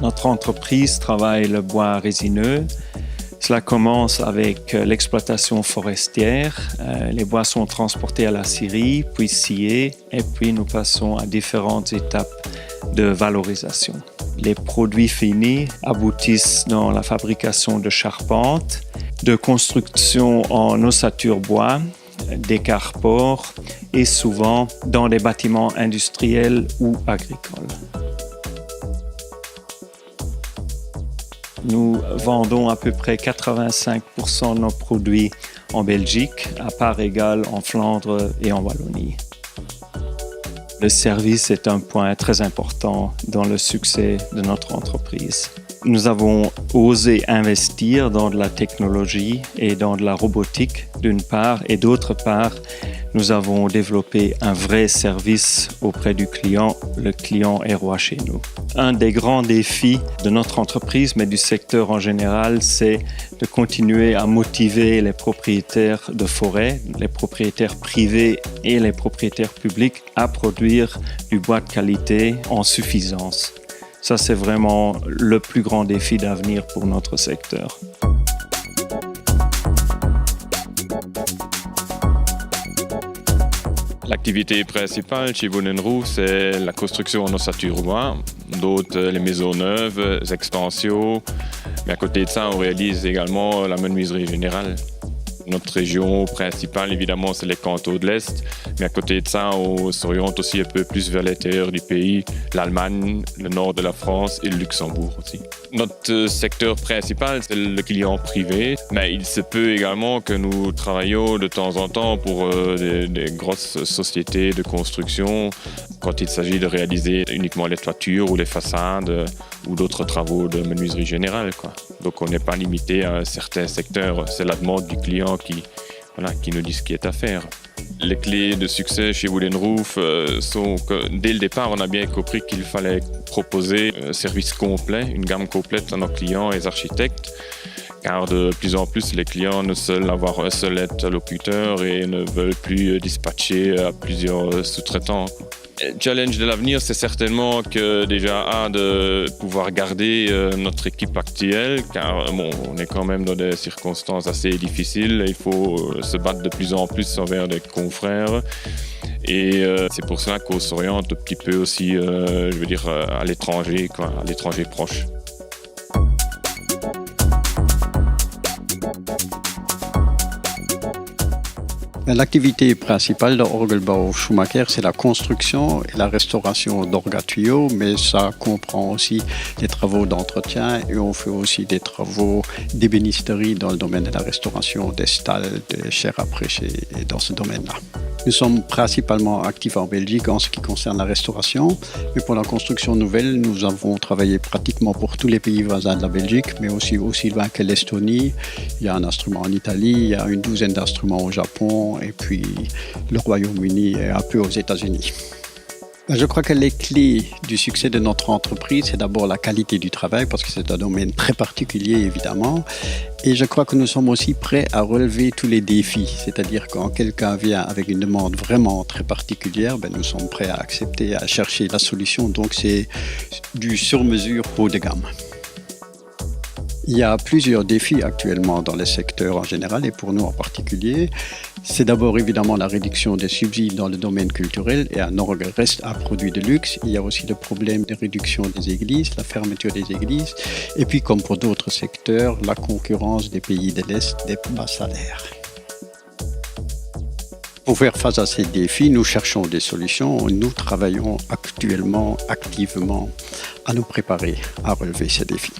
Notre entreprise travaille le bois résineux. Cela commence avec l'exploitation forestière. Les bois sont transportés à la scierie, puis sciés, et puis nous passons à différentes étapes de valorisation. Les produits finis aboutissent dans la fabrication de charpentes, de construction en ossature bois, des carpores et souvent dans des bâtiments industriels ou agricoles. Nous vendons à peu près 85% de nos produits en Belgique, à part égale en Flandre et en Wallonie. Le service est un point très important dans le succès de notre entreprise. Nous avons osé investir dans de la technologie et dans de la robotique d'une part, et d'autre part, nous avons développé un vrai service auprès du client. Le client est roi chez nous. Un des grands défis de notre entreprise, mais du secteur en général, c'est de continuer à motiver les propriétaires de forêt, les propriétaires privés et les propriétaires publics à produire du bois de qualité en suffisance. Ça, c'est vraiment le plus grand défi d'avenir pour notre secteur. L'activité principale chez Wooden Roof, c'est la construction en ossature bois, d'autres les maisons neuves, les extensions. Mais à côté de ça, on réalise également la menuiserie générale. Notre région principale, évidemment, c'est les cantons de l'Est. Mais à côté de ça, on s'oriente aussi un peu plus vers l'intérieur du pays, l'Allemagne, le nord de la France et le Luxembourg aussi. Notre secteur principal, c'est le client privé. Mais il se peut également que nous travaillions de temps en temps pour des grosses sociétés de construction quand il s'agit de réaliser uniquement les toitures ou les façades ou d'autres travaux de menuiserie générale, quoi. Donc on n'est pas limité à un certain secteur. C'est la demande du client qui nous dit ce qui est à faire. Les clés de succès chez Wooden Roof sont que dès le départ, on a bien compris qu'il fallait proposer un service complet, une gamme complète à nos clients et architectes. Car de plus en plus, les clients ne veulent avoir un seul interlocuteur et ne veulent plus dispatcher à plusieurs sous-traitants. Le challenge de l'avenir, c'est certainement que déjà de pouvoir garder notre équipe actuelle, car on est quand même dans des circonstances assez difficiles. Il faut se battre de plus en plus envers des confrères. Et c'est pour cela qu'on s'oriente un petit peu aussi, à l'étranger, à l'étranger proche. L'activité principale de Orgelbau Schumacher, c'est la construction et la restauration d'orgues à tuyaux, mais ça comprend aussi des travaux d'entretien et on fait aussi des travaux d'ébénisterie dans le domaine de la restauration des stalles, des chairs à prêcher et dans ce domaine-là. Nous sommes principalement actifs en Belgique en ce qui concerne la restauration, mais pour la construction nouvelle, nous avons travaillé pratiquement pour tous les pays voisins de la Belgique, mais aussi loin que l'Estonie. Il y a un instrument en Italie, il y a une douzaine d'instruments au Japon, et puis le Royaume-Uni et un peu aux États-Unis. Je crois que les clés du succès de notre entreprise, c'est d'abord la qualité du travail, parce que c'est un domaine très particulier, évidemment. Et je crois que nous sommes aussi prêts à relever tous les défis. C'est-à-dire quand quelqu'un vient avec une demande vraiment très particulière, nous sommes prêts à accepter, à chercher la solution. Donc c'est du sur-mesure haut de gamme. Il y a plusieurs défis actuellement dans le secteur en général et pour nous en particulier. C'est d'abord évidemment la réduction des subsides dans le domaine culturel et un orgue reste un produit de luxe. Il y a aussi le problème de réduction des églises, la fermeture des églises et puis comme pour d'autres secteurs, la concurrence des pays de l'Est des bas salaires. Pour faire face à ces défis, nous cherchons des solutions. Nous travaillons actuellement activement à nous préparer à relever ces défis.